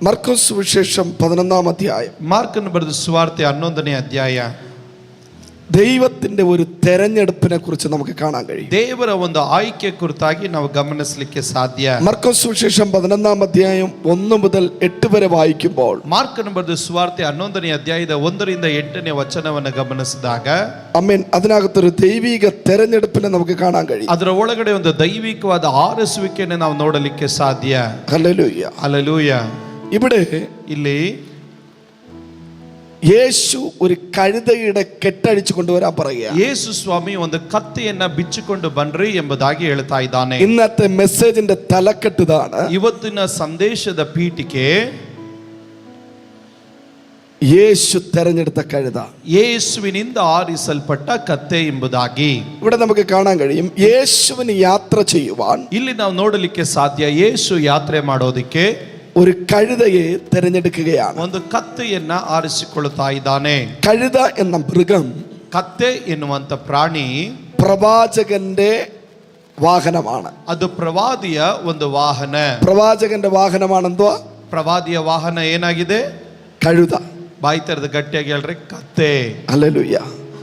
മർക്കോസ് സുവിശേഷം 11-ാം അധ്യായം. ಮಾರ್ಕನ ಬರೆದ ಸುವಾರ್ತೆ 11ನೇ ಅಧ್ಯಾಯ. ദൈവത്തിന്റെ ഒരു തെരഞ്ഞെടുപ്പിനെ കുറിച്ച് നമുക്ക് കാണാൻ കഴിയും. ದೇವರ ಒಂದು ಆಯ್ಕೆ ಕುರಿತಾಗಿ ನಾವು ಗಮನಿಸಲಿಕ್ಕೆ ಸಾಧ್ಯ. മർക്കോസ് സുവിശേഷം 11-ാം അധ്യായം 1 മുതൽ 8 വരെ വായിക്കുമ്പോൾ ಮಾರ್ಕನ ಬರೆದ ಸುವಾರ್ತೆ 11ನೇ ಅಧ್ಯಾಯದ 1 ರಿಂದ 8ನೇ ವಚನವನ್ನು ಗಮನಿಸಿದಾಗ ആമേൻ, അതിനകത്തൊരു ദൈവിക തെരഞ്ഞെടുപ്പിനെ നമുക്ക് കാണാൻ കഴിയും. ಅದರ ಒಳಗಡೆ ಒಂದು ದೈವಿಕವಾದ ಆರಿಸುವಿಕೆಯನ್ನು ನಾವು ನೋಡಲಿಕ್ಕೆ ಸಾಧ್ಯ. Hallelujah, hallelujah. ഇവിടെ ಇಲ್ಲಿ യേശു ഒരു കഴുതയുടെ കെട്ടഴിച്ചു കൊണ്ടുവരാൻ പറയുക. ಯೇಸು ಸ್ವಾಮಿ ಒಂದು ಕತ್ತೆಯನ್ನ ಬಿಚ್ಚಿಕೊಂಡು ಬನ್ರಿ ಎಂಬುದಾಗಿ ಹೇಳ್ತಾ ಇದ್ದಾನೆ. ഇന്നത്തെ മെസ്സേജിന്റെ തലക്കെട്ട് ഇതാണ്. ಇವತ್ತಿನ ಸಂದೇಶದ ಪೀಠಿಕೆ യേശു തെരഞ്ഞെടുത്ത കഴുത, ಯೇಸುವಿನಿಂದ ಆರಿಸಲ್ಪಟ್ಟ ಕತ್ತೆ ಎಂಬುದಾಗಿ ഇവിടെ നമുക്ക് കാണാൻ കഴിയും. യേശുവിന് യാത്ര ചെയ്യുവാൻ ಇಲ್ಲಿ ನಾವು ನೋಡಲಿಕ್ಕೆ ಸಾಧ್ಯ. ಯೇಸು ಯಾತ್ರೆ ಮಾಡೋದಿಕ್ಕೆ ഒരു കഴുതയെ തെരഞ്ഞെടുക്കുകയാണ്. ಒಂದು ಕತ್ತೆಯನ್ನ ಆರಿಸಿಕೊಳ್ಳುತ್ತಾ ಇದ್ದಾನೆ. കഴുത എന്ന മൃഗം, ಕತ್ತೆ ಎನ್ನುವಂತ ಪ್ರಾಣಿ പ്രവാചകന്റെ വാഹനമാണ്. ಅದು ಪ್ರವಾದಿಯ ಒಂದು ವಾಹನ. പ്രവാചകന്റെ വാഹനമാണെന്തോ? ಪ್ರವಾದಿಯ ವಾಹನ ಏನಾಗಿದೆ? കഴുത. ಬಾಯಿ ತೆರೆದು ಗಟ್ಟಿಯಾಗಿ ಹೇಳ್ರಿ, ಕತ್ತೆ. ഹല്ലേലൂയ.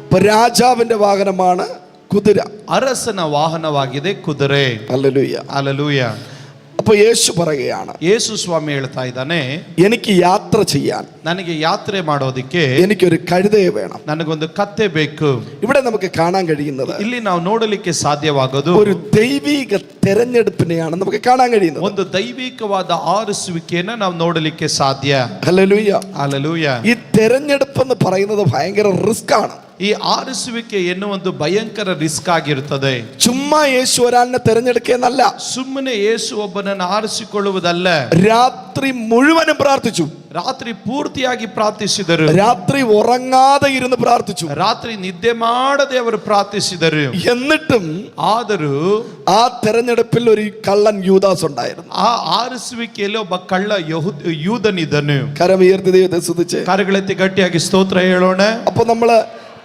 ഇപ്പൊ രാജാവിന്റെ വാഹനമാണ് കുതിര. ಅರಸನ ವಾಹನವಾಗಿದೆ ಕುದುರೆ. ഹല്ലേലൂയ. ಹಲ್ಲೆಲೂಯಾ. അപ്പൊ യേശു പറയുകയാണ്, ಯೇಸು ಸ್ವಾಮಿ ಹೇಳ್ತಾ ಇದ್ದಾನೆ, എനിക്ക് യാത്ര ചെയ്യാൻ, ನನಗೆ ಯಾತ್ರೆ ಮಾಡೋದಿಕ್ಕೆ എനിക്കൊരു കഴുതയെ വേണം. ನನಗೊಂದು ಕತ್ತೆ ಬೇಕು. ഇവിടെ നമുക്ക് കാണാൻ കഴിയുന്നത് ಇಲ್ಲಿ ನಾವು ನೋಡಲಿಕ್ಕೆ ಸಾಧ್ಯವಾಗೋದು ഒരു ദൈവിക തെരഞ്ഞെടുപ്പിനെയാണ് നമുക്ക് കാണാൻ കഴിയുന്നത്. ಒಂದು ದೈವಿಕವಾದ ಆರಿಸುವಿಕೆಯನ್ನ ನಾವು ನೋಡಲಿಕ್ಕೆ ಸಾಧ್ಯ. ഹല്ലേലൂയ. ಹಲ್ಲೆಲೂಯಾ. ഈ തെരഞ്ഞെടുപ്പ് എന്ന് പറയുന്നത് ഭയങ്കര റിസ്ക് ആണ്. ಈ ಆರಿಸುವಿಕೆ ಎನ್ನುವುದು ಭಯಂಕರ ರಿಸ್ಕ್ ಆಗಿರುತ್ತದೆ. ചുമ്മാ യേശു ഒരാളിനെ തെരഞ്ഞെടുക്കുകയെന്നല്ല. ಸುಮ್ಮನೆ ಯೇಸು ಒಬ್ಬನನ್ನು ಆರಿಸಿಕೊಳ್ಳುವುದಲ್ಲ. രാത്രി മുഴുവനും പ്രാർത്ഥിച്ചു. ರಾತ್ರಿ ಪೂರ್ತಿಯಾಗಿ ಪ್ರಾರ್ಥಿಸಿದರು. രാത്രി ഉറങ്ങാതെ ഇരുന്ന് പ്രാർത്ഥിച്ചു. ರಾತ್ರಿ ನಿದ್ದೆ ಮಾಡದೆ ಅವರು ಪ್ರಾರ್ಥಿಸಿದರು. എന്നിട്ടും ಆದರೂ ആ തെരഞ്ഞെടുപ്പിൽ ഒരു കള്ളൻ യൂദാസ് ഉണ്ടായിരുന്നു. ಆ ಆರಿಸುವಿಕೆಯಲ್ಲಿ ಒಬ್ಬ ಕಳ್ಳ ಯೂದನಿದ್ದನು. കരമുയർത്തി ദൈവത്തെ സ്തുതിച്ച് ಕರಗಳೆತ್ತಿ ಗಟ್ಟಿಯಾಗಿ ಸ್ತೋತ್ರ ಹೇಳೋಣ. അപ്പൊ നമ്മള്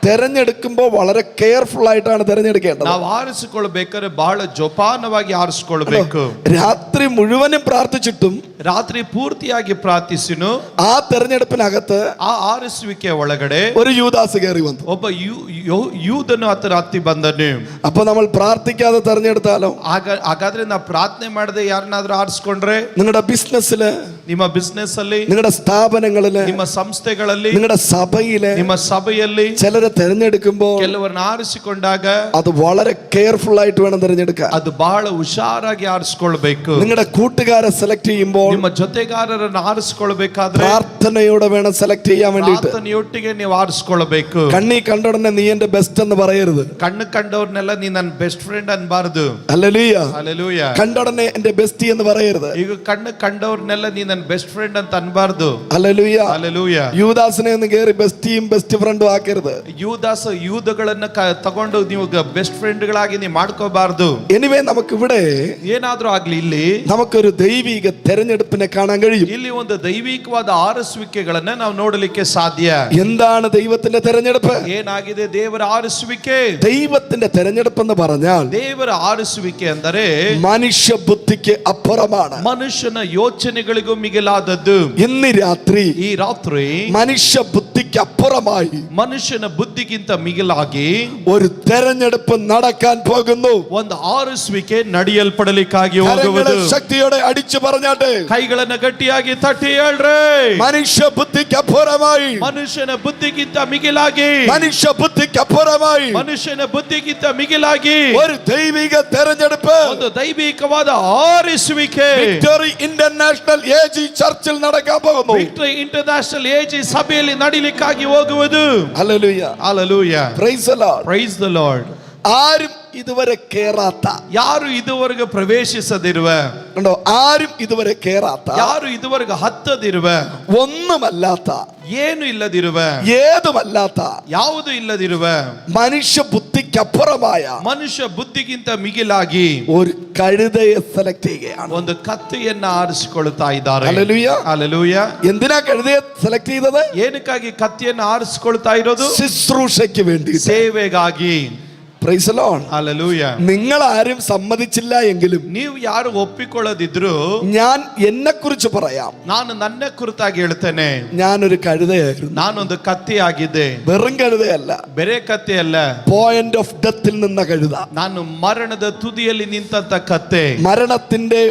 തെരഞ്ഞെടുക്കുമ്പോൾ വളരെ കെയർഫുൾ ആയിട്ടാണ് തെരഞ്ഞെടുക്കേണ്ടത്. ನಾವು ಆರಿಸಿಕೊಳ್ಳಬೇಕಾದ್ರೆ ಬಹಳ ಜೋಪಾನವಾಗಿ ಆರಿಸಿಕೊಳ್ಳಬೇಕು. രാത്രി മുഴുവനും പ്രാർത്ഥിച്ചിട്ടും ರಾತ್ರಿ ಪೂರ್ತಿಯಾಗಿ ಪ್ರಾರ್ಥಿಸಿನು ആ തെരഞ്ഞെടുപ്പിനകത്ത് ಆ ಆರಿಸುವಿಕೆ ಒಳಗಡೆ ഒരു യൂദാസ് കയറി വന്നു. ಒಬ್ಬ ಯೂದನು ಹತ್ತಿರ ಹತ್ತಿ ಬಂದನು. അപ്പൊ നമ്മൾ പ്രാർത്ഥിക്കാതെ തെരഞ്ഞെടുത്താലോ? ಹಾಗಾದ್ರೆ ನಾವು ಪ್ರಾರ್ಥನೆ ಮಾಡದೆ ಯಾರನ್ನಾದ್ರೂ ಆರಿಸಿಕೊಂಡ್ರೆ, നിങ്ങളുടെ ബിസിനസ്സില്, ನಿಮ್ಮ ಬಿಸ್ನೆಸ್ ಅಲ್ಲಿ, നിങ്ങളുടെ സ്ഥാപനങ്ങളില്, ನಿಮ್ಮ ಸಂಸ್ಥೆಗಳಲ್ಲಿ, നിങ്ങളുടെ സഭയില് ನಿಮ್ಮ ಸಭೆಯಲ್ಲಿ ചിലരെ തെരഞ്ഞെടുക്കുമ്പോൾ ಕೆಲವರನ್ನ ಆರಿಸಿಕೊಂಡಾಗ അത് വളരെ കെയർഫുൾ ആയിട്ട് വേണം തെരഞ്ഞെടുക്കാൻ. ಅದು ಬಹಳ ಹುಷಾರಾಗಿ ಆರಿಸಿಕೊಳ್ಬೇಕು. നിങ്ങളുടെ കൂട്ടുകാരെ സെലക്ട് ചെയ്യുമ്പോൾ, ನಿಮ್ಮ ಜೊತೆಗಾರರನ್ನು ಆರಿಸಿಕೊಳ್ಬೇಕಾದ್ರೆ പ്രാർത്ഥനയോടെ വേണം സെലക്ട് ചെയ്യാൻ വേണ്ടിയിട്ട്. ಪ್ರಾರ್ಥನೆಯೊಟ್ಟಿಗೆ ನೀವು ಆರಿಸಿಕೊಳ್ಬೇಕು. കണ്ണി കണ്ടോടനെ നീ എന്റെ ബെസ്റ്റ് എന്ന് പറയരുത്. ಕಣ್ಣು ಕಂಡವ್ರನ್ನೆಲ್ಲ ನೀ ನನ್ನ ಬೆಸ್ಟ್ ಫ್ರೆಂಡ್ ಅನ್ಬಾರ್ದು. ഹല്ലേലൂയ. ಹಲ್ಲೆಲೂಯಾ. കണ്ടോടനെ എന്റെ ബെസ്റ്റി എന്ന് പറയരുത്. ಈಗ ಕಣ್ಣು ಕಂಡವ್ರನ್ನೆಲ್ಲ ನೀ ನನ್ನ ಬೆಸ್ಟ್ ಫ್ರೆಂಡ್ ಅಂತ ಅನ್ಬಾರ್ದು. ഹല്ലേലൂയ. ಹಲ್ಲೆಲೂಯಾ. യൂദാസിനെ ഒന്ന് കേറി ബെസ്റ്റിയും ബെസ്റ്റ് ಫ್ರೆಂಡುം ಆಕരുത്. ಯೂದಗಳನ್ನ ತಗೊಂಡು ನೀವು ಬೆಸ್ಟ್ ಫ್ರೆಂಡ್ಗಳಾಗಿ ನೀವು ಮಾಡ್ಕೋಬಾರ್ದು. എനിവേ നമുക്ക് ഇവിടെ ಏನಾದ್ರೂ ಆಗ್ಲಿ, ಇಲ್ಲಿ നമുക്കൊരു ദൈവിക തെരഞ്ഞെടുപ്പിനെ കാണാൻ കഴിയും. ಇಲ್ಲಿ ಒಂದು ದೈವಿಕವಾದ ಆರಿಸುವಿಕೆಗಳನ್ನ ನಾವು ನೋಡಲಿಕ್ಕೆ ಸಾಧ್ಯ. എന്താണ് ദൈവത്തിന്റെ തെരഞ്ഞെടുപ്പ്? ಏನಾಗಿದೆ ದೇವರ ಆರಿಸುವಿಕೆ? ദൈവത്തിന്റെ തെരഞ്ഞെടുപ്പ് എന്ന് പറഞ്ഞാൽ ದೇವರ ಆರಿಸುವಿಕೆ ಅಂದರೆ മനുഷ്യ ബുദ്ധിക്ക് അപ്പുറമാണ്. ಮನುಷ್ಯನ ಯೋಚನೆಗಳಿಗೂ ಮಿಗಿಲಾದದ್ದು. ഇന്ന് രാത്രി ಈ ರಾತ್ರಿ മനുഷ്യ ബുദ്ധിക്ക് അപ്പുറമായി ಮನುಷ್ಯನ ಬುದ್ಧಿಗಿಂತ ಮಿಗಿಲಾಗಿ ഒരു തെരഞ്ഞെടുപ്പ് നടക്കാൻ പോകുന്നു. ಒಂದು ಆರಿಸುವಿಕೆ ನಡೆಯಲ್ಪಡಲಿಕ್ಕಾಗಿ ಹೋಗುವುದು. ശക്തിയോടെ അടിച്ചു പറഞ്ഞാട്ടെ, ಕೈಗಳನ್ನ ಗಟ್ಟಿಯಾಗಿ ತಟ್ಟಿ ಹೇಳ್ರಿ. മനുഷ്യ ബുദ്ധിക്ക് അപ്പുറമായി, ಮನುಷ್ಯನ ಬುದ್ಧಿಗಿಂತ ಮಿಗಿಲಾಗಿ, മനുഷ്യ ബുദ്ധിക്ക് അപ്പുറമായി ಮನುಷ್ಯನ ಬುದ್ಧಿಗಿಂತ ಮಿಗಿಲಾಗಿ ഒരു ദൈവിക തെരഞ്ഞെടുപ്പ് ಒಂದು ದೈವಿಕವಾದ ಆರಿಸುವಿಕೆ വിക്ടറി ഇന്റർനാഷണൽ എജി ചർച്ചിൽ നടക്കാൻ പോകുന്നു. ವಿಕ್ಟರಿ ಇಂಟರ್ನ್ಯಾಷನಲ್ ಏಜ್ ಸಭೆಯಲ್ಲಿ ನಡೀಲಿಕ್ಕಾಗಿ ಹೋಗುವುದು. Hallelujah. Hallelujah. Praise the Lord. Praise the Lord. ആരും ഇതുവരെ കേറാത്ത, ಯಾರು ಇದುವರೆಗೆ ಪ್ರವೇಶಿಸದಿರುವ, കണ്ടോ, ആരും ഇതുവരെ കേറാത്ത, ಯಾರು ಇದುವರೆಗೆ ಹತ್ತದಿರುವ, ഒന്നുമല്ലാത്ത, ಏನು ಇಲ್ಲದಿರುವ, ഏതുമല്ലാത്ത, ಯಾವುದು ಇಲ್ಲದಿರುವ, മനുഷ്യ ബുദ്ധിക്കപ്പുറമായ ಮನುಷ್ಯ ಬುದ್ಧಿಗಿಂತ ಮಿಗಿಲಾಗಿ ഒരു കഴുതയെ സെലക്ട് ചെയ്യുകയാണ്. ಒಂದು ಕತ್ತೆಯನ್ನ ಆರಿಸಿಕೊಳ್ಳುತ್ತಾ ಇದ್ದಾರೆ. ഹല്ലേലൂയ. ಹಲ್ಲೆಲೂಯಾ. എന്തിനാ കഴുതയെ സെലക്ട് ചെയ്തത്? ಏನಕ್ಕಾಗಿ ಕತ್ತೆಯನ್ನು ಆರಿಸಿಕೊಳ್ತಾ ಇರೋದು? ശുശ്രൂഷയ്ക്ക് വേണ്ടി, ಸೇವೆಗಾಗಿ. Praise the Lord. Hallelujah. നിങ്ങൾ ആരും സമ്മതിച്ചില്ല എങ്കിലും ನೀವು ಯಾರು ಒಪ್ಪಿಕೊಳ್ಳದಿದ್ರು ഞാൻ എന്നെ കുറിച്ച് പറയാം. ನಾನು ನನ್ನ ಕುರಿತಾಗಿ ಹೇಳ್ತೇನೆ. ഞാനൊരു കഴുതയായിരുന്നു. ನಾನೊಂದು ಕತ್ತಿ ಆಗಿದ್ದೆ. വെറും കഴുതയല്ല, ಬೇರೆ ಕತ್ತಿ ಅಲ್ಲ. പോയിന്റ് ഓഫ് ഡെത്തിൽ നിന്ന കഴുത. ನಾನು ಮರಣದ ತುದಿಯಲ್ಲಿ ನಿಂತಂತ ಕತ್ತೆ. മരണത്തിന്റെ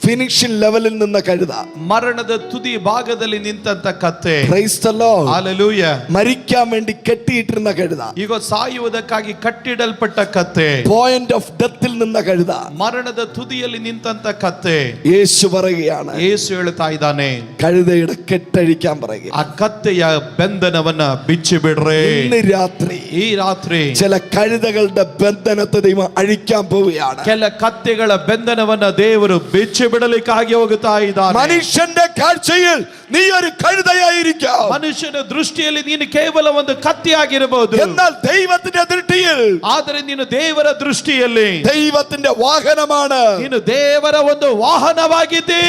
ഫിനിഷിംഗ് ലെവലിൽ നിന്ന കഴുത. മരണದ ತುದಿ ಭಾಗದಲ್ಲಿ ನಿಂತಂತ ಕತ್ತೆ. Praise the Lord. Hallelujah. മരിക്കാൻ വേണ്ടി കെട്ടിയിട്ടിരുന്ന കഴുത. ಈಗ ಸಾಯುವುದಕ್ಕಾಗಿ ಕಟ್ಟಿಡಲ್ಪಟ್ಟ ಕತ್ತೆ. പോയിന്റ് ഓഫ് ഡെത്തിൽ നിന്ന കഴുത. ಮರಣದ ತುದಿಯಲ್ಲಿ ನಿಂತಂತ ಕತ್ತೆ. യേശു പറയുകയാണ്, ಯೇಸು ಹೇಳ್ತಾ ಇದ್ದಾನೆ, കഴുതയുടെ കെട്ടഴിക്കാൻ പറയുക. ಆ ಕತ್ತೆಯ ಬಂಧನವನ್ನ ಬಿಚ್ಚಿ ಬಿಡ್ರಿ. ഇന്ന് രാത്രി ಈ ರಾತ್ರಿ ചില കഴുതകളുടെ ബന്ധനത്തെ ദൈവം അഴിക്കാൻ പോവുകയാണ്. ಕೆಲ ಕತ್ತೆಗಳ ಬಂಧನವನ್ನ ದೇವರು ಬಿಚ್ಚಿ ಬಿಡಲಿಕ್ಕಾಗಿ ಹೋಗುತ್ತಾ ಇದ್ದಾನೆ. മനുഷ്യന്റെ കാഴ്ചയിൽ നീ ഒരു കഴുതയായിരിക്കാം. ಮನುಷ್ಯನ ದೃಷ್ಟಿಯಲ್ಲಿ ನೀನು ಕೇವಲ ಒಂದು ಕತ್ತಿಯಾಗಿರಬಹುದು. എന്നാൽ ദൈവത്തിന്റെ ദൃഷ്ടിയിൽ ಆದರೆ ನೀನು ದೇವರ ದೃಷ್ಟಿಯಲ್ಲಿ ദൈവത്തിന്റെ വാഹനമാണ്. ನೀನು ದೇವರ ಒಂದು ವಾಹನವಾಗಿದ್ದಿ.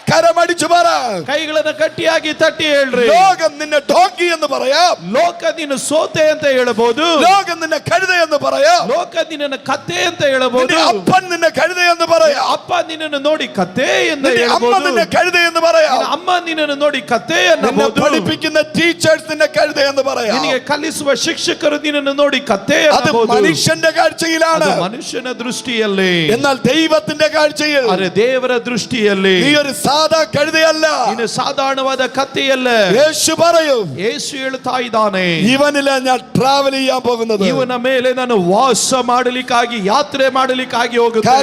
കരമടിച്ചു പറ, ಕೈಗಳನ್ನ ಗಟ್ಟಿಯಾಗಿ ತಟ್ಟಿ ಹೇಳ್ರಿ. ലോകം നിന്നെ ഡോങ്കി എന്ന് പറയാം, ಲೋಕ ನೀನು ಸೋತೆ ಅಂತ ಹೇಳಬಹುದು. ലോകം നിന്നെ കഴുത എന്ന് പറയാം, ಲೋಕ ನಿನ್ನನ್ನು ಕತ್ತೆ ಅಂತ ಹೇಳಬಹುದು. അപ്പൻ നിന്നെ കഴുത എന്ന് പറയാം, ಅಪ್ಪ ನಿನ್ನನ್ನು ನೋಡಿ ಕತ್ತೆ ಎಂದು അമ്മ ಹೇಳಬಹುದು. നിന്നെ കഴുത എന്ന് പറയാം, ಅಮ್ಮ ನಿನ್ನನ್ನು ನೋಡಿ ಕತ್ತೆ നിന്നെ ಅನ್ನಬಹುದು. പഠിപ്പിക്കുന്ന ടീച്ചേഴ്സ് നിന്നെ കഴുത എന്ന് പറയാം. ನಿನಗೆ ಕಲಿಸುವ ಶಿಕ್ಷಕರು ನಿನ್ನನ್ನು ನೋಡಿ ಕತ್ತೆ അത് ಅನ್ನಬಹುದು. മനുഷ്യന്റെ കാഴ്ചയിലാണ്. ಅದು ಮನುಷ್ಯನ ದೃಷ್ಟಿಯಲ್ಲಿ. എന്നാൽ ദൈവത്തിന്റെ കാഴ്ചയിൽ ಆದರೆ ದೇವರ ದೃಷ್ಟಿಯಲ್ಲಿ നീ ഒരു സാധാ കഴുതയല്ല. ನೀನು ಸಾಧಾರಣವಾದ ಕತ್ತೆಯಲ್ಲ. യേശു പറയും, ಯೇಸು ಹೇಳ್ತಾ ಇದ್ದಾನೆ, ഇവനില ഞാൻ ട്രാവൽ ചെയ്യാൻ പോകുന്നത്. ಇವನ ಮೇಲೆ ನಾನು ವಾಸ ಮಾಡಲಿಕ್ಕಾಗಿ, ಯಾತ್ರೆ ಮಾಡಲಿಕ್ಕಾಗಿ ಹೋಗುತ್ತೇನೆ.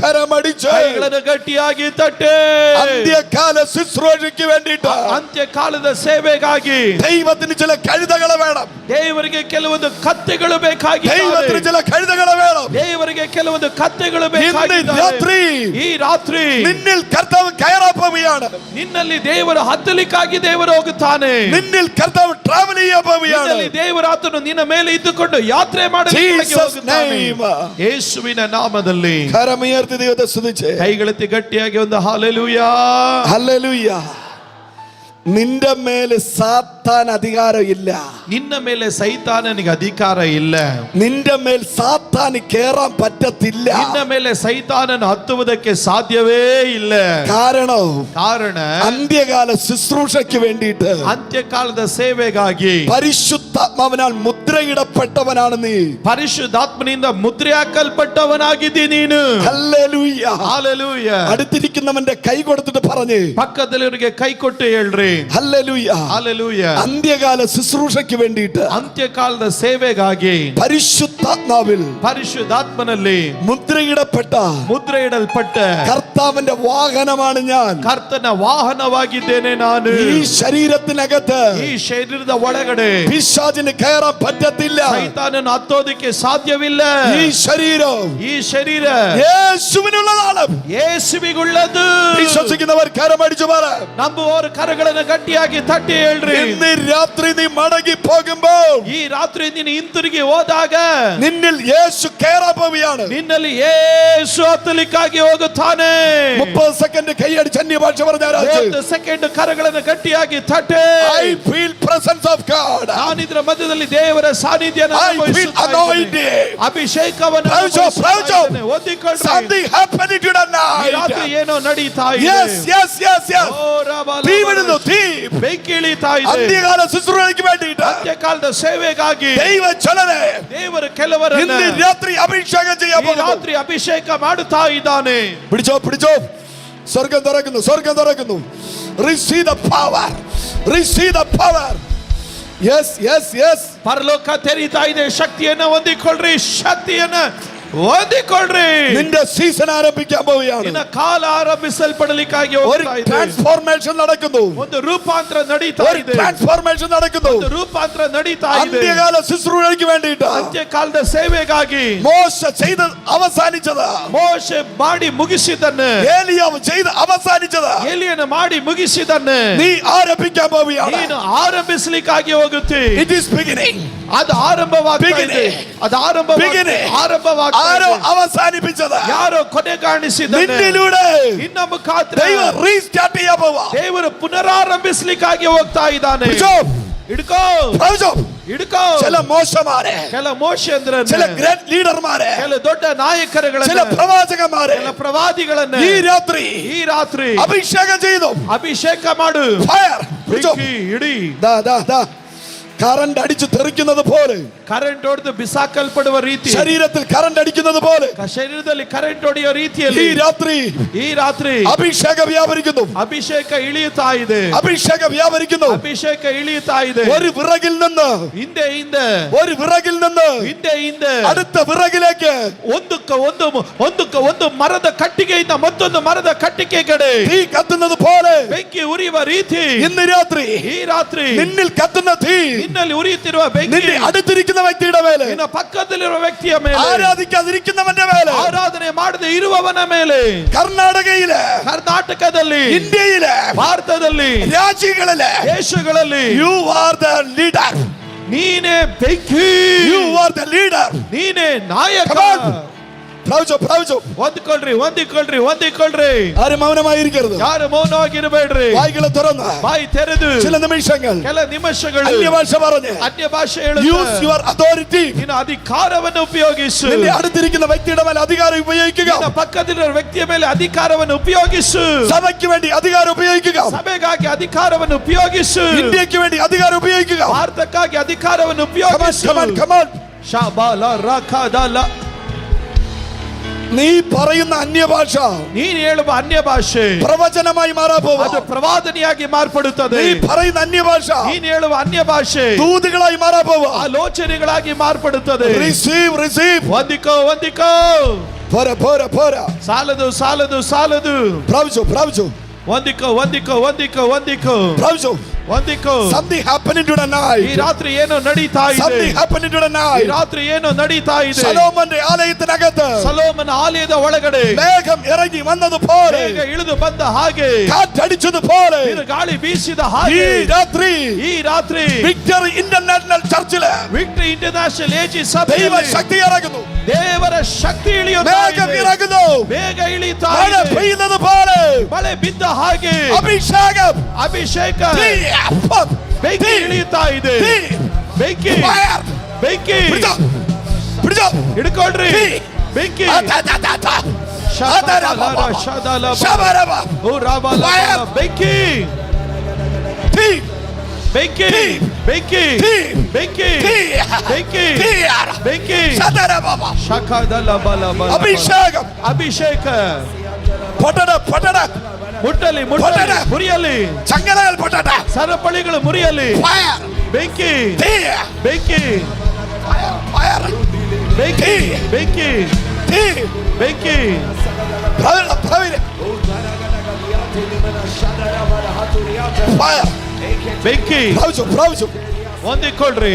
കരമടിച്ച് ಕೈಗಳನ್ನು ಗಟ್ಟಿಯಾಗಿ ತಟ್ಟೆ. അന്ത്യകാല ശുശ്രൂഷയ്ക്ക് വേണ്ടിയിട്ട്, ಅಂತ್ಯಕಾಲದ ಸೇವೆಗಾಗಿ ദൈവത്തിന് ചില കഴുതകളെ വേണം. ದೇವರಿಗೆ ಕೆಲವೊಂದು ಕತ್ತೆಗಳು ಬೇಕಾಗಿವೆ. ദൈവത്തിന് ചില കഴുതകളെ വേണം. ದೇವರಿಗೆ ಕೆಲವೊಂದು ಕತ್ತೆಗಳು ഇന്ന് ಬೇಕಾಗಿವೆ. രാത്രി ಈ ರಾತ್ರಿ നിന്നിൽ കർത്താവ് കയറാൻ പോവുകയാണ്. ನಿನ್ನಲ್ಲಿ ದೇವರು ಹತ್ತಲಿಕ್ಕಾಗಿ ದೇವರು ಹೋಗುತ್ತಾನೆ. നിന്നിൽ കർത്താവ് ട്രാവൽ ചെയ്യാൻ പോവുകയാണ്. ನಿನ್ನಲ್ಲಿ ದೇವರ ಆತನು ನಿನ್ನ ಮೇಲೆ ಇದ್ದುಕೊಂಡು ಯಾತ್ರೆ ಮಾಡಲಿಕ್ಕಾಗಿ ಹೋಗುತ್ತಾನೆ. ಯೇಸುವಿನ ನಾಮದಲ್ಲಿ കരമുയർത്തി ദൈവത്തെ സ്തുതിച്ച് ಕೈಗಳೆತ್ತಿ ಗಟ್ಟಿಯಾಗಿ ಒಂದು ಹಲ್ಲೆಲೂಯಾ. ഹല്ലേലൂയ. നിന്റെ മേലെ സാത്താൻ അധികാരം ഇല്ല. ನಿನ್ನ ಮೇಲೆ ಸೈತಾನನಿಗೆ ಅಧಿಕಾರ ಇಲ್ಲ. നിന്റെ മേൽ സാത്താൻ കേറാൻ പറ്റത്തില്ല. ನಿನ್ನ ಮೇಲೆ ಸೈತಾನನು ಹತ್ತುವುದಕ್ಕೆ ಸಾಧ್ಯವೇ ಇಲ್ಲ. കാരണ അന്ത്യകാല ശുശ്രൂഷയ്ക്ക് വേണ്ടിയിട്ട്, ಅಂತ್ಯಕಾಲದ ಸೇವೆಗಾಗಿ പരിശുദ്ധാത്മാവിനാൽ മുദ്രയിടപ്പെട്ടവനാണ് നീ. ಪರಿಶುದ್ಧಾತ್ಮನಿಂದ ಮುದ್ರೆ ಹಾಕಲ್ಪಟ್ಟವನಾಗಿದ್ದಿ ನೀನು. ഹല്ലേലൂയ. ಹಲ್ಲೆಲೂಯ. അടുത്തിരിക്കുന്നവന്റെ കൈ കൊടുത്തിട്ട് പറഞ്ഞ്, ಪಕ್ಕದಲ್ಲಿಯವರಿಗೆ ಕೈ ಕೊಟ್ಟು ಹೇಳ್ರಿ. ഹല്ലേലൂയ. ಹಲ್ಲೆಲೂಯ. അന്ത്യകാല ശുശ്രൂഷയ്ക്ക് വേണ്ടിയിട്ട്, ಅಂತ್ಯಕಾಲದ ಸೇವೆಗಾಗಿ പരിശുദ്ധാത്മാവിൽ ಪರಿಶುದ್ಧಾತ್ಮನಲ್ಲಿ മുദ്രയിടപ്പെട്ട ಮುದ್ರೆ ಇಡಲ್ಪಟ್ಟ കർത്താവിന്റെ വാഹനമാണ് ഞാൻ. ಕರ್ತನ ವಾಹನವಾಗಿದ್ದೇನೆ ನಾನು. ഈ ശരീരത്തിനകത്ത് ಈ ಶರೀರದ ಒಳಗಡೆ പിശാചിന് കയറാൻ പറ്റത്തില്ല. ಸೈತಾನನು ಹತ್ತೋದಕ್ಕೆ ಸಾಧ್ಯವಿಲ್ಲ. ഈ ശരീരം ಈ ಶರೀರ യേശുവിനുള്ളതാണ്. ಯೇಸುವಿಗುಳ್ಳದು. വിശ്വസിക്കുന്നവർ കരമടിച്ചു പറ, ನಂಬುವವರು ಕರಗಳನ್ನು ಗಟ್ಟಿಯಾಗಿ ತಟ್ಟಿ ಹೇಳ್ರಿ. ഇന്ന് രാത്രി നീ മടങ്ങി പോകുമ്പോൾ, ಈ ರಾತ್ರಿ ನೀನು ಹಿಂತಿರುಗಿ ಹೋದಾಗ നിന്നിൽ യേശു കയറാൻ പോവുകയാണ്. ನಿನ್ನಲ್ಲಿ ಯೇಸು ಹತ್ತಲಿಕ್ಕಾಗಿ ಹೋಗುತ್ತಾನೆ. 30 സെക്കൻഡ് കൈയടിച്ച് അന്യഭാഷ പറഞ്ഞാൽ 30 ಸೆಕೆಂಡ್ ಕರಗಳನ್ನು ಗಟ್ಟಿಯಾಗಿ ತಟ್ಟೆ. I feel presence of God. ನಾನಿದ್ರ ಮಧ್ಯದಲ್ಲಿ ದೇವರ ಸಾನ್ನಿಧ್ಯವನ್ನು I feel anointed. ಅಭಿಷೇಕವನ್ನು ಹೊಂದಿಕೊಳ್ಳಿ. Something happened tonight. ರಾತ್ರಿ ಏನೋ ನಡೀತಾ ಇದೆ. Yes. തീ വിടുന്നു, തീ. ಬೆಂಕಿ ಇಳಿತಾ ಇದೆ. അന്ത്യകാല ശുശ്രൂഷയ്ക്ക് വേണ്ടിയിട്ട്, ಅಂತ್ಯಕಾಲದ ಸೇವೆಗಾಗಿ ദൈവചലനെ ದೇವರು ಕೆಲವರನ್ನು ഇന്ന് രാത്രി അഭിഷേകം ചെയ്യാൻ ಈ പോകുന്നു. ರಾತ್ರಿ ಅಭಿಷೇಕ ಮಾಡುತ್ತಾ ಇದ್ದಾನೆ. പിടിച്ചോ. സ്വർഗ്ഗം തുറക്കുന്നു. Receive the power. Yes. ಪರಲೋಕ ತೆರೀತಾ ಇದೆ. ಶಕ್ತಿಯನ್ನು ಹೊಂದಿಕೊಳ್ಳ್ರಿ. ಹೊಂದಿಕೊಳ್ಳ್ರಿ. നിന്റെ സീസൺ ആരംഭിക്കാൻ പോവുകയാണ്. ನಿನ್ನ ಕಾಲ ಆರಂಭಿಸಲ್ಪಡಲಿಕ್ಕಾಗಿ ഒരു ಹೋಗ್ತಾ ಇದೆ. ട്രാൻസ്ഫോർമേഷൻ നടക്കുന്നു. ಒಂದು ರೂಪಾಂತರ ನಡೀತಾ ಇದೆ. ട്രാൻസ്ഫോർമേഷൻ നടക്കുന്നു. ಒಂದು ರೂಪಾಂತರ ನಡೀತಾ ಇದೆ. അന്ത്യകാല ശുശ്രൂഷയ്ക്ക് വേണ്ടിയിട്ട്, ಅಂತ್ಯಕಾಲದ ಸೇವೆಗಾಗಿ മോശ ചെയ്ത് അവസാനിച്ചത്, ಮೋಶೆ ಮಾಡಿ ಮುಗಿಸಿದನ್ನು, ഏലിയാവ് ചെയ്ത് അവസാനിച്ചത്, ಎಲಿಯನು ಮಾಡಿ ಮುಗಿಸಿದನ್ನು നീ ആരംഭിക്കാൻ പോവുകയാണ്. ನೀನು ಆರಂಭಿಸಲಿಕ್ಕಾಗಿ ಹೋಗುತ್ತೆ. It is beginning. ಅದು ಆರಂಭವಾಗ್ತಾ ಇದೆ. ಅದು ಆರಂಭವಾಗ್ತಾ ആരോ ಇದೆ. അവസാനിപ്പിച്ചത്, ಯಾರೋ ಕೊನೆ ಕಾಣಿಸಿದನ್ನು നിന്നിലൂടെ ನಿನ್ನ ಮುಖಾಂತರ ദൈവം റീസ്റ്റാർട്ട് ചെയ്യാൻ പോവാ. ದೇವರು ಪುನರಾರಂಭಿಸಲಿಕ್ಕಾಗಿ ಹೋಗ್ತಾ ಇದ್ದಾನೆ. പിടിച്ചോ. ಹಿಡ್ಕೋ. ಹಿಡ್ಕೋ. ചില മോശമാരെ, ಕೆಲ ಮೋಶೇಂದ್ರನ್ನ, ചില ഗ്രേറ്റ് ലീഡർമാരെ, ಕೆಲ ದೊಡ್ಡ ನಾಯಕರುಗಳನ್ನ, ചില പ്രവാചകന്മാരെ ಕೆಲ ಪ್ರವಾದಿಗಳನ್ನ ഈ രാത്രി അഭിഷേകം ചെയ്തു. ಅಭಿಷೇಕ ಮಾಡು. ഫയർ ಇಡಿ കറണ്ട് അടിച്ചു തെറിക്കുന്നത് പോലെ, ಕರೆಂಟ್ ಹೊಡೆದು ಬಿಸಾಕಲ್ಪಡುವ ರೀತಿ, ശരീരത്തിൽ കറണ്ട് അടിക്കുന്നത് പോലെ ಶರೀರದಲ್ಲಿ ಕರೆಂಟ್ ಹೊಡೆಯುವ ರೀತಿಯಲ್ಲಿ ಈ ರಾತ್ರಿ അഭിഷേകം വ്യാപരിക്കുന്നു. ಅಭಿಷೇಕ ಇಳಿಯುತ್ತಾ ಇದೆ. അഭിഷേകം വ്യാപരിക്കുന്നു. ಅಭಿಷೇಕ ಇಳಿಯುತ್ತಾ ಇದೆ. ഒരു വിറകിൽ നിന്ന് ಹಿಂದೆ ಹಿಂದೆ, ഒരു വിറകിൽ നിന്ന് ಹಿಂದೆ ಹಿಂದೆ അടുത്ത ವಿറകിലേക്ക്, ಒಂದು ಮರದ ಕಟ್ಟಿಗೆಯಿಂದ ಮತ್ತೊಂದು ಮರದ ಕಟ್ಟಿಗೆ ಕಡೆ തീ കത്തുന്നത് പോലെ ಬೆಂಕಿ ಉರಿಯುವ ರೀತಿ ഇന്ന് രാത്രി ಈ ರಾತ್ರಿ നിന്നിൽ കത്തുന്ന തീ ನಿನ್ನಲ್ಲಿ ಉರಿಯುತ್ತಿರುವ ಬೆಂಕಿ നിന്നെ അടുത്തിരിക്കുന്ന വ്യക്തിയുടെ മേലെ, ನಿನ್ನ ಪಕ್ಕದಲ್ಲಿರುವ ವ್ಯಕ್ತಿಯ ಮೇಲೆ, ആരാധിക്കാതിരിക്കുന്നവന്റെ മേലെ, ಆರಾಧನೆ ಮಾಡದೆ ಇರುವವನ ಮೇಲೆ, കർണാടകയിലെ, ಕರ್ನಾಟಕದಲ್ಲಿ, ഇന്ത്യയിലെ, ಭಾರತದಲ್ಲಿ, രാജ്യങ്ങളിലെ, ದೇಶಗಳಲ್ಲಿ you are the leader. ನೀನೇ ಬೆಂಕಿ, you are the leader. ನೀನೇ ನಾಯಕ. ಹೊಂದಿಕೊಳ್ಳ್ರಿ. ആരും മൗനമായിരിക്കരുത്. ಯಾರು ಮೌನವಾಗಿರಬೇಡ್ರಿ. വായ്കളെ തുറന്ന് ಬಾಯಿ ತೆರೆದು ചില നിമിഷങ്ങൾ ಕೆಲ ನಿಮಿಷಗಳು അന്യഭാഷ പറഞ്ഞ് ಅನ್ಯ ಭಾಷೆ ಹೇಳು. use your authority. ನಿನ್ನ ಅಧಿಕಾರವನ್ನು ಉಪಯೋಗಿಸು. നിന്റെ അടുത്തിരിക്കുന്ന വ്യക്തിയുടെ മേലെ അധികാരം ഉപയോഗിക്കുക. ನಿನ್ನ ಪಕ್ಕದಲ್ಲಿರುವ ವ್ಯಕ್ತಿಯ ಮೇಲೆ ಅಧಿಕಾರವನ್ನು ಉಪಯೋಗಿಸು. സഭയ്ക്ക് വേണ്ടി അധികാരം ഉപയോഗിക്കുക. ಸಭೆಗಾಗಿ ಅಧಿಕಾರವನ್ನು ಉಪಯೋಗಿಸು. ഇന്ത്യക്ക് വേണ്ടി അധികാരം ഉപയോഗിക്കുക. ಭಾರತಕ್ಕಾಗಿ ಅಧಿಕಾರವನ್ನು ಉಪಯೋಗಿಸು. Come on. ಶಬಾಲ ರಖದಲ. നീ പറയുന്ന അന്യഭാഷ ನೀನು ಹೇಳುವ ಅನ್ಯ ಭಾಷೆ പ്രവചനമായി മാറാൻ പോകുന്നു. ಅದು ಪ್ರವಾದನೆಯಾಗಿ ಮಾರ್ಪಡುತ್ತದೆ. നീ പറയുന്ന അന്യഭാഷ ನೀನು ಹೇಳುವ ಅನ್ಯ ಭಾಷೆ ദൂതുകളായി മാറാൻ പോകുന്നു. ಆಲೋಚನೆಗಳಾಗಿ ಮಾರ್ಪಡುತ್ತದೆ. receive. ಹೊಂದಿಕೋ. പോരാ. ಸಾಲದು. പ്രാപിച്ചു. ಹೊಂದಿಕೋ. Something happening tonight. ಈ ರಾತ್ರಿ ಏನೋ ನಡೀತಾ ಇದೆ. Something happening tonight. ಈ ರಾತ್ರಿ ಏನೋ ನಡೀತಾ ಇದೆ. ಸೊಲೊಮೋನನ ಆಲಯത്തിനകത്ത്, ಸೊಲೊಮೋನನ ಆಲಯದ ಒಳಗಡೆ ಮೇಘം ಇറങ്ങി വന്നതുപോലെ, ಮೇಘ ಇಳಿದು ಬಂದ ಹಾಗೆ, കാറ്റടിച്ചതുപോലെ, ಗಾಳಿ ಬೀಸಿದ ಹಾಗೆ ಈ ರಾತ್ರಿ വിക്ടറി ഇന്റർനാഷണൽ ചർച്ചിലെ, ವಿಕ್ಟರಿ ಇಂಟರ್ನ್ಯಾಷನಲ್ ಏಜಿ ദൈവ ಸಭೆಯಲ್ಲಿ ശക്തി ഇറങ്ങുന്നു. ದೇವರ ಶಕ್ತಿ ಇಳಿಯುತ್ತಾ മേഘം ಇದೆ. ഇറങ്ങുന്നു. ಮೇಘ ಇಳಿತಾ മഴ ಇದೆ. പെയ്യുന്നതുപോലെ, ಮಳೆ ಬಿದ್ದ ಹಾಗೆ അഭിഷേകം, ಅಭಿಷೇಕ, ಬೆಂಕಿ ಇಳಿಯುತ್ತಾ ಇದೆ. ಬೆಂಕಿ പിടിച്ചോ. ಹಿಡ್ಕೊಳ್ರಿ. ಬೆಂಕಿ അഭിഷേകം, ಅಭಿಷೇಕ. മുട്ടലി ಮುರಿಯಲಿ. ചങ്ങലകൾ പൊട്ടട്ടെ. ಸರಪಳಿಗಳು ಮುರಿಯಲಿ. ಬೆಂಕಿ. ಹೊಂದಿಕೊಳ್ಳ್ರಿ.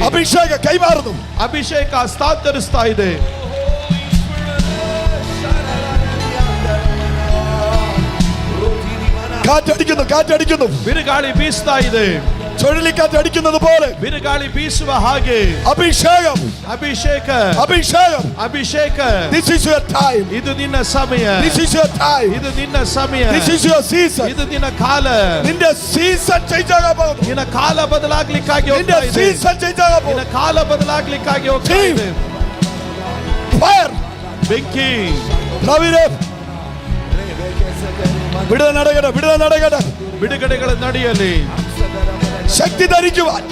ಅಭಿಷೇಕ ಕೈಮಾರುದು. ಅಭಿಷೇಕ ಹಸ್ತಾಂತರಿಸ್ತಾ ಇದೆ. കാറ്റടിക്കുന്നു. ಬಿರುಗಾಳಿ ಬೀಸ್ತಾ ಇದೆ. ചുഴലിക്കാറ്റ് അടിക്കുന്നത് പോലെ ಬಿರುಗಾಳಿ ಬೀಸುವ ಹಾಗೆ അഭിഷേകം. This is your time. ಇದು ನಿನ್ನ ಸಮಯ. This is your time. ಇದು ನಿನ್ನ ಸಮಯ. This is your season. ಇದು ನಿನ್ನ ಕಾಲ. നിന്റെ സീസൺ ചേഞ്ച് ആകാൻ പോകുന്നു. ನಿನ್ನ ಕಾಲ ಬದಲಾಗ್ಲಿಕ್ಕಾಗಿ നിന്റെ ಹೋಗ್ತಾ ಇದೆ. സീസൺ ചേഞ്ച് ആകാൻ പോകുന്നു. ನಿನ್ನ ಕಾಲ ಬದಲಾಗ್ಲಿಕ್ಕಾಗಿ ಹೋಗ್ತಾ ಇದೆ. ഫയർ. ಬೆಂಕಿ. ಬಿಡುಗಡೆಗಳು ನಡೆಯಲಿ. ശക്തി ധരിക്കുവാൻ.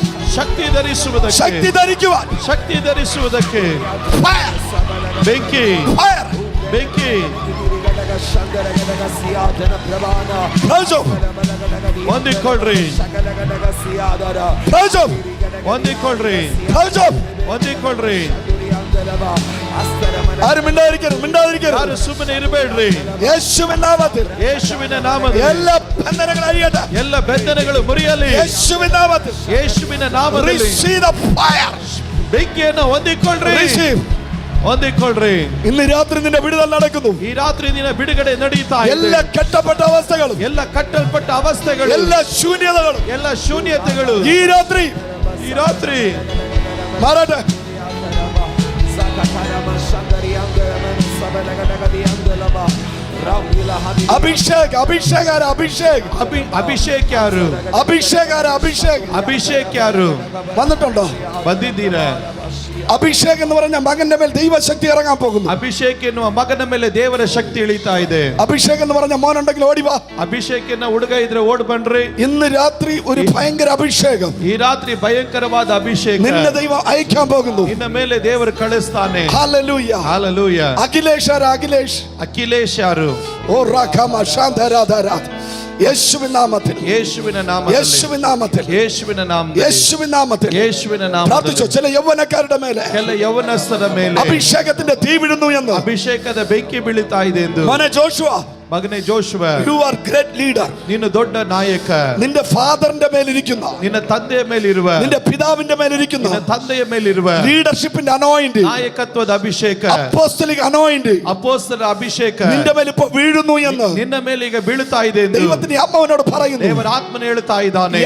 ಶಕ್ತಿ ಧರಿಸುವುದಕ್ಕೆ. ಬೆಂಕಿ. ಹೊಂದಿಕೊಳ್ಳ್ರಿ. ആരും മിണ്ടാതിരിക്കരുത്. ಯಾರು ಸುಮ್ಮನೆ ಇರಬೇಡ್ರಿ. യേശുവിൻ നാമത്തിൽ ಎಲ್ಲ ಬಂಧನಗಳು ಅರಿಯದ. ಎಲ್ಲ ಬಂಧನಗಳು ಮುರಿಯಲಿ. യേശുവിൻ നാമത്തിൽ receive the fire. ಬೆಂಕಿಯನ್ನು ಹೊಂದಿಕೊಳ್ಳ್ರಿ. ഇന്ന് രാത്രി നിന്റെ വിടുതൽ നടക്കുന്നു. ಈ ರಾತ್ರಿ ನಿನ್ನ ಬಿಡುಗಡೆ ನಡೀತಾ ಇದೆ. ಎಲ್ಲ ಕಟ್ಟപ്പെട്ട അവസ്ഥകളും, എല്ലാ ശൂന്യതകളും ഈ രാത്രി മാറട്ടെ. ಅಭಿಷೇಕ್ ಅಭಿಷೇಕಾರ ಅಭಿಷೇಕ್ ಅಭಿಷೇಕ್ ಯಾರು? ಅಭಿಷೇಕಾರ ಅಭಿಷೇಕ್ ಅಭಿಷೇಕ್ ಯಾರು? വന്നിട്ടുണ്ടോ? ಬಂದಿದ್ದೀರಾ? അഭിഷേക് എന്ന് പറഞ്ഞ മകന്റെ മേൽ ദൈവശക്തി ഇറങ്ങാൻ പോകുന്നു. ಅಭಿಷೇಕ್ ಎನ್ನುವ ಮಗನ ಮೇಲೆ ದೇವರ ಶಕ್ತಿ ಇಳಿತಾ ಇದೆ. അഭിഷേക് എന്ന് പറഞ്ഞ മോനുണ്ടെങ്കിൽ ഓടി വാ. ಅಭಿಷೇಕ್ ಎನ್ನ ಹುಡುಗ ಇದ್ರೆ ಓಡ್ ಬನ್ರಿ. ഇന്ന് രാത്രി ഒരു ഭയങ്കര അഭിഷേകം. ಈ ರಾತ್ರಿ ಭಯಂಕರವಾದ ಅಭಿಷೇಕ നിന്നെ ദൈവം അയക്കാൻ പോകുന്നു. ನಿನ್ನ ಮೇಲೆ ದೇವರು ಕಳಿಸ್ತಾನೆ. Hallelujah hallelujah. അഖിലേഷ് അഖിലേഷ് ಅಖಿಲೇಶ್ ಯಾರು? ഓ രാഖമ ശാന്തരാധരാധ യേശുവിൻ നാമത്തിൽ യേശുവിನ ನಾಮದಲ್ಲಿ യേശുവിൻ നാമത്തിൽ യേശുവിನ ನಾಮದಲ್ಲಿ യേശുവിൻ നാമത്തിൽ യേശുവിನ ನಾಮದಲ್ಲಿ പ്രാർത്ഥിച്ചു. ചില യൗവനക്കാരുടെ മേലെ ಕೆಲ യൗവನಸ್ಥರ ಮೇಲೆ അഭിഷേകത്തിന്റെ തീ വിടുന്നു എന്ന്. ಅಭಿಷೇಕದ ಬೆಂಕಿ ಬೀಳುತ್ತಾ ಇದೆ ಎಂದು. മോനെ ജോഷുവ, ಮಗನೇ Joshua, you are great leader. ನೀನು ದೊಡ್ಡ ನಾಯಕ. നിന്റെ ഫാദറിന്റെ മേലിരിക്കുന്ന, ನಿನ್ನ ತಂದೆಯ ಮೇಲಿರುವ, നിന്റെ പിതാവിന്റെ മേലിരിക്കുന്ന ನಿನ್ನ ತಂದೆಯ ಮೇಲಿರುವ ലീഡർഷിപ്പിന്റെ അനോയിന്റ്, ನಾಯಕತ್ವದ ಅಭಿಷೇಕ, അപ്പോസ്തലിക് അനോയിന്റ് ಅಪೊಸ್ತಲರ ಅಭಿಷೇಕ നിന്റെ മേൽ ഇപ്പോൾ വീഴുന്നു എന്ന് ನಿನ್ನ ಮೇಲೆ ಈಗ ಬೀಳುತ್ತಾ ಇದೆ ಎಂದು ദൈവത്തിന്റെ അമ്മവനോട് പറയുന്നു. ದೇವರ ಆತ್ಮನು ಹೇಳುತ್ತಾ ಇದ್ದಾನೆ.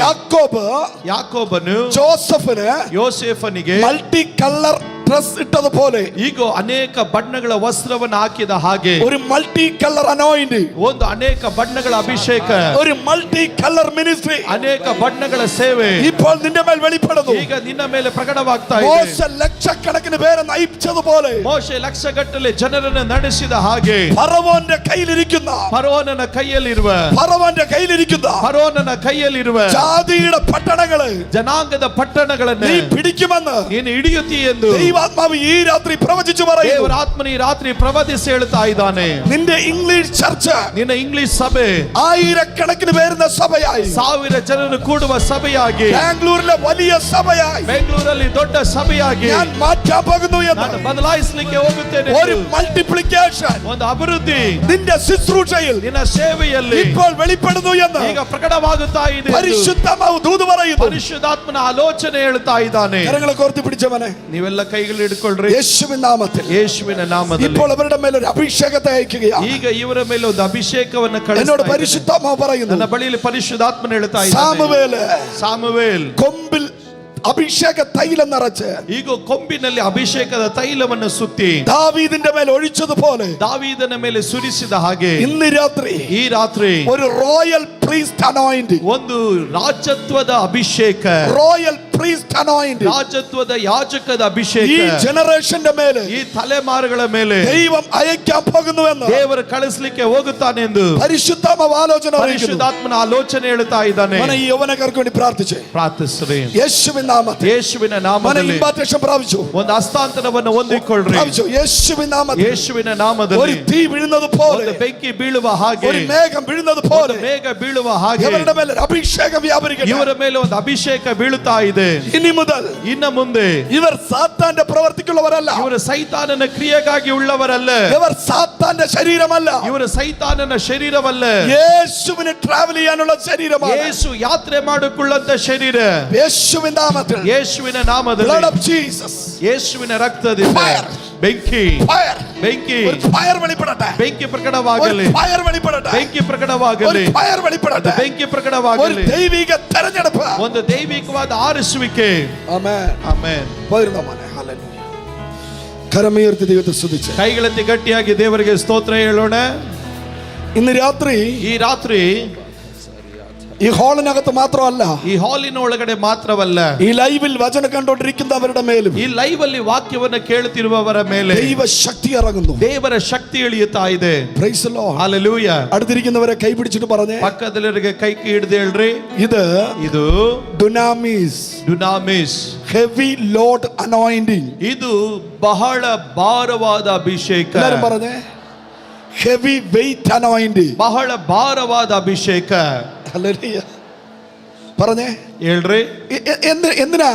ಯಾಕೋಬನು ജോസഫിന് ಯೋಸೇಫನಿಗೆ മൾട്ടി കളർ ഡ്രസ് ഇട്ടതുപോലെ ಈಗ ಅನೇಕ ಬಣ್ಣಗಳ ವಸ್ತ್ರವನ್ನು ಹಾಕಿದ ಹಾಗೆ ഒരു മൾട്ടി കളർ അനോയിന്റ്, ಒಂದು ಅನೇಕ ಬಣ್ಣಗಳ ಅಭಿಷೇಕ, ഒരു മൾട്ടി കളർ മിനിസ്ട്രി ಅನೇಕ ಬಣ್ಣಗಳ ಸೇವೆ ഇപ്പോൾ നിന്റെ മേൽ വെളിപ്പെടുന്നു. ಈಗ ನಿನ್ನ ಮೇಲೆ ಪ್ರಕಟವಾಗ್ತಾ ಇದೆ. മോശ ലക്ഷക്കണക്കിന് പേരെ നയിച്ചതുപോലെ ಮೋಶೆ ಲಕ್ಷಗಟ್ಟಲೆ ಜನರನ್ನು ನಡೆಸಿದ ಹಾಗೆ ഫറവോന്റെ കയ്യിലിരിക്കുന്ന ಫರೋನನ ಕೈಯಲ್ಲಿರುವ ഫറവോന്റെ കയ്യിലിരിക്കുന്ന ಫರೋನನ ಕೈಯಲ್ಲಿರುವ ജാതിയുടെ പട്ടണങ്ങള് ಜನಾಂಗದ ಪಟ್ಟಣಗಳನ್ನು നീ പിടിക്കുമെന്ന് ನೀನು ಹಿಡಿಯುತ್ತಿ ಎಂದು ദൈവാത്മാവ് ഈ രാത്രി പ്രവചിച്ചു പറയുന്നു. ದೇವರ ಆತ್ಮನ ಈ ರಾತ್ರಿ ಪ್ರವಾದಿಸಿ ಹೇಳ್ತಾ ಇದ್ದಾನೆ. നിന്റെ ഇംഗ്ലീഷ് ചർച്ച് ನಿನ್ನ ಇಂಗ್ಲಿಷ್ ಸಭೆ ആയിരക്കണക്കിന് പേരുന്ന സഭയായി, 1000 ಜನರು ಕೂಡುವ ಸಭೆಯಾಗಿ, ബാംഗ്ലൂരിലെ വലിയ സഭയായി ಬೆಂಗಳೂರಲ್ಲಿ ದೊಡ್ಡ ಸಭೆಯಾಗಿ ഞാൻ മാറ്റാൻ പോകുന്നു എന്ന്. ನಾನು ಬದಲಾಯಿಸಲಿಕ್ಕೆ ಹೋಗುತ್ತೇನೆ. ഒരു മൾട്ടിപ്ലിക്കേഷൻ ಒಂದು ಅಭಿವೃದ್ಧಿ നിന്റെ ശുശ്രൂഷയിൽ ನಿನ್ನ ಸೇವೆಯಲ್ಲಿ ഇപ്പോൾ വെളിപ്പെടുന്നു എന്ന് ಈಗ ಪ್ರಕಟವಾಗುತ್ತಾ ಇದೆ ಎಂದು പരിശുദ്ധാത്മാവ് ദൂത് പറയുന്നു. ಪರಿಶುದ್ಧಾತ್ಮನ ಆಲೋಚನೆ ಹೇಳ್ತಾ ಇದ್ದಾನೆ. കരങ്ങളെ കോർത്തി പിടിച്ചവനെ ನೀವೆಲ್ಲ ಕೈಗಳು ಹಿಡ್ಕೊಳ್ರಿ. യേശുവിൻ നാമത്തിൽ ಯೇಸುವಿನ ನಾಮದಲ್ಲಿ ഇപ്പോൾ അവരുടെ മേൽ ഒരു അഭിഷേകത്തെ അയക്കുകയാണ്. ಈಗ ಇವರ ಮೇಲೆ ಒಂದು ಅಭಿಷೇಕವನ್ನು എന്നോട് ಕಳಿಸ್ತಾ ಇದ್ದಾನೆ. പരിശുദ്ധാത്മാവ് പറയുന്നു, ನನ್ನ ಬಳಿಯಲ್ಲಿ ಪರಿಶುದ್ಧಾತ್ಮನ ಹೇಳ್ತಾ ಇದ್ದಾನೆ. ಸಾಮುವೇಲ್ കൊമ്പിൽ അഭിഷേക തൈലം നിറച്ച് ಈಗ ಕೊಂಬಿನಲ್ಲಿ ಅಭಿಷೇಕದ ತೈಲವನ್ನು ಸುತ್ತಿ ദാവീദിന്റെ മേൽ ഒഴിച്ചതുപോലെ ದಾವೀದನ ಮೇಲೆ ಸುರಿಸಿದ ಹಾಗೆ ഇന്ന് രാത്രി ಈ ರಾತ್ರಿ ഒരു റോയൽ പ്രീസ്റ്റ് അനോയിന്റ്, ಒಂದು ರಾಜತ್ವದ ಅಭಿಷೇಕ, റോയൽ പ്രീസ്റ്റ് അനോയിന്റ് ರಾಜತ್ವದ ಯಾಜಕದ ಅಭಿಷೇಕ ഈ ജനറേഷന്റെ മേലെ ಈ ತಲೆಮಾರುಗಳ ಮೇಲೆ ദൈവം അയക്കാൻ പോകുന്നുവെന്ന് ದೇವರು ಕಳಿಸ್ಲಿಕ್ಕೆ ಹೋಗುತ್ತಾನೆ ಎಂದು പരിശുദ്ധാത്മാവ് ആലോചന അറിയിക്കുന്നു. ಪರಿಶುದ್ಧಾತ್ಮನ ಆಲೋಚನೆ ಹೇಳ್ತಾ ಇದ್ದಾನೆ. മോനെ ഈ യൗവനക്കാർക്ക് വേണ്ടി പ്രാർത്ഥിച്ചേ. ಪ್ರಾರ್ಥಿಸ್ರಿ. യേശുവിൻ നാമത്തിൽ ಯೇಸುವಿನ മോനെ ನಾಮದಲ್ಲಿ ഇമ്പാർട്ടേഷൻ പ്രാപിച്ചു. ಒಂದು ಹಸ್ತಾಂತರವನ್ನು ಹೊಂದಿಕೊಳ್ಳ್ರಿ. പ്രാപിച്ചു. യേശുവിൻ നാമത്തിൽ ಯೇಸುವಿನ ഒരു ನಾಮದಲ್ಲಿ തീ വീഴുന്നത് പോലെ, ಒಂದು ಬೆಂಕಿ ಬೀಳುವ ಹಾಗೆ, ഒരു മേഘം വീഴുന്നത് പോലെ ಒಂದು ಮೇಘ ಬೀಳುವ ಹಾಗೆ ഇവരുടെ മേൽ ഒരു അഭിഷേകം വ്യാപരിക്കട്ടെ. ಇವರ ಮೇಲೆ ಒಂದು ಅಭಿಷೇಕ ಬೀಳುತ್ತಾ ಇದೆ. ഇനി മുതൽ ಇನ್ನು ಮುಂದೆ ഇവർ സാത്താന്റെ പ്രവർത്തിക്കുള്ളവരല്ല. ಇವರು ಸೈತಾನನ ಕ್ರಿಯೆಗಾಗಿ ಉಳ್ಳವರಲ್ಲ. ഇവർ സാത്താന്റെ ശരീരമല്ല. ಇವರು ಸೈತಾನನ ಶರೀರವಲ್ಲ. യേശുവിന് ട്രാവൽ ചെയ്യാനുള്ള ശരീരമാണ്. ಯೇಸು ಯಾತ್ರೆ ಮಾಡಿಕೊಳ್ಳುವಂತ ಶರೀರ. യേശുവിൻ നാമത്തിൽ ಯೇಸುವಿನ ನಾಮದಲ್ಲಿ blood of Jesus, ಯೇಸುವಿನ ರಕ್ತದಿಂದ Fire. ಬೆಂಕಿ fire, ಬೆಂಕಿ ഒരു ഫയർ വെളിപ്പെടട്ടെ. ಬೆಂಕಿ ಪ್ರಕಟವಾಗಲಿ. ഒരു ഫയർ വെളിപ്പെടട്ടെ. ಬೆಂಕಿ ಪ್ರಕಟವಾಗಲಿ. ഒരു ഫയർ വെളിപ്പെടട്ടെ. ಬೆಂಕಿ ഒരു ಪ್ರಕಟವಾಗಲಿ. ദൈവിക തെരഞ്ഞെടുപ്പ്. ಒಂದು ದೈವಿಕವಾದ ಆರಿಸುವಿಕೆ. ആമേൻ. ಆಮೆನ್. പോയിരുന്നോ മോനെ? ഹല്ലേലൂയ. കരമുയർത്തി ദൈവത്തെ സ്തുതിച്ച് ಕೈಗಳೆತ್ತಿ ಗಟ್ಟಿಯಾಗಿ ದೇವರಿಗೆ ಸ್ತೋತ್ರ ಹೇಳೋಣ. ഇന്ന് രാത്രി ಈ ರಾತ್ರಿ ഈ ഹാളിനകത്ത് മാത്രമല്ല, ಈ ಹಾಲಿನ ಒಳಗಡೆ ಮಾತ್ರವಲ್ಲ, ഈ ലൈവിൽ വചനം കണ്ടുകൊണ്ടിരിക്കുന്നവരുടെ മേലും ಈ ಲೈವ್ ಅಲ್ಲಿ ವಾಕ್ಯವನ್ನು ಕೇಳುತ್ತಿರುವವರ ಮೇಲೆ ദൈവശക്തി ഇറങ്ങുന്നു. ದೇವರ ಶಕ್ತಿ ಇಳಿಯುತ್ತಾ ಇದೆ. Praise the Lord. ಹಲ್ಲೆಲೂಯ. അടുത്തിരിക്കുന്നവരെ കൈ പിടിച്ചിട്ട് പറഞ്ഞേ, ಪಕ್ಕದಲ್ಲಿರಿಗೆ ಕೈ ಹಿಡಿದು ಹೇಳ್ರಿ, ಇದು ಡುനാമിസ്, ಡುನಾಮಿಸ್, ಹೆವಿ ಲೋಡ್ ಅನಾಯಿಂಟಿಂಗ್. ಇದು ಬಹಳ ಭಾರವಾದ ಅಭಿಷೇಕ. എല്ലാവരും പറഞ്ഞേ, ಹೆವಿ ವೆಯ್ಟ್ ಅನಾಯಿಂಟಿಂಗ್, ಬಹಳ ಭಾರವಾದ ಅಭಿಷೇಕ. ഹല്ലേലൂയ. പറഞ്ഞേ, ಹೇಳ್ರಿ. എന്തിനാ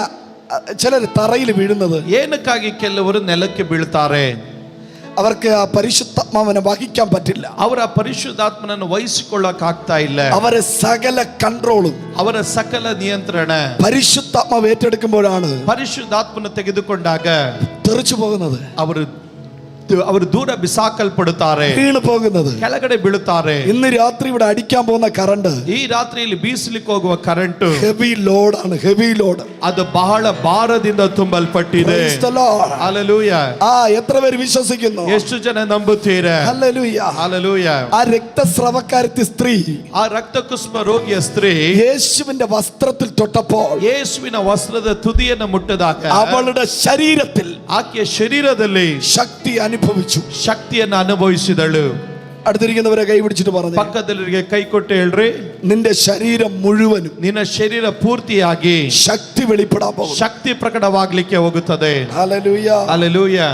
ചിലർ തറയിൽ വീഴുന്നത്? ಏನಕ್ಕಾಗಿ ಕೆಲವರು ನೆಲಕ್ಕೆ ಬೀಳ್ತಾರೆ? അവർക്ക് ആ പരിശുദ്ധാത്മാവിനെ വഹിക്കാൻ പറ്റില്ല. ಅವರ ಪರಿಶುದ್ಧಾತ್ಮನನ್ನು ವಹಿಸಿಕೊಳ್ಳಕ್ ಆಗ್ತಾ ಇಲ್ಲ. അവരെ സകല കൺട്രോളും, ಅವರ ಸಕಲ ನಿಯಂತ್ರಣ പരിശുദ്ധാത്മാവ് ഏറ്റെടുക്കുമ്പോഴാണ് ಪರಿಶುದ್ಧಾತ್ಮನ ತೆಗೆದುಕೊಂಡಾಗ തെറിച്ചു പോകുന്നത്. ಅವರು ಅವರು ದೂರ ಬಿಸಾಕಲ್ಪಡುತ್ತಾರೆ, വീണ് പോകുന്നത്. ಕೆಳಗಡೆ ಬೀಳುತ್ತಾರೆ. ഇന്ന് രാത്രി ഇവിടെ അടിക്കാൻ പോകുന്ന കറണ്ട് ಈ ರಾತ್ರಿಯಲ್ಲಿ ಬೀಸಲಿಕ್ಕೆ ಹೋಗುವ ಕರೆಂಟ್ ഹെവി ലോഡ് ആണ്, ഹെവി ലോഡ്. ಅದು ಬಹಳ ಭಾರದಿಂದ ತುಂಬಲ್ಪಟ್ಟಿದೆ. Praise the Lord. Hallelujah. എത്ര പേര് വിശ്വസിക്കുന്നു? ಎಷ್ಟು ಜನ ನಂಬುತ್ತೀರಾ? Hallelujah. Hallelujah. ആ രക്തസ്രവക്കാരത്തി സ്ത്രീ ಆ ರಕ್ತ ಕುಸುಮ ರೋಗಿಯ ಸ್ತ್ರೀ യേശുവിന്റെ വസ്ത്രത്തിൽ തൊട്ടപ്പോൾ ಯೇಸುವಿನ ವಸ್ತ್ರದ ತುದಿಯನ್ನು ಮುಟ್ಟದಾಗ അവളുടെ ശരീരത്തിൽ ಆಕೆಯ ಶರೀರದಲ್ಲಿ ശക്തി അനുഭവിച്ചു. ಶಕ್ತಿಯನ್ನು ಅನುಭವಿಸಿದಳು. അടുത്തിരിക്കുന്നവരെ കൈ പിടിച്ചിട്ട് പറഞ്ഞു, ಪಕ್ಕದಲ್ಲಿಗೆ ಕೈ ಕೊಟ್ಟು ಹೇಳ್ರಿ, നിന്റെ ശരീരം മുഴുവനും ನಿನ್ನ ಶರೀರ ಪೂರ್ತಿಯಾಗಿ ശക്തി വെളിപ്പെടാൻ പോകും. ಶಕ್ತಿ ಪ್ರಕಟವಾಗಲಿಕ್ಕೆ ಹೋಗುತ್ತದೆ. ഹല്ലേലൂയ. Hallelujah.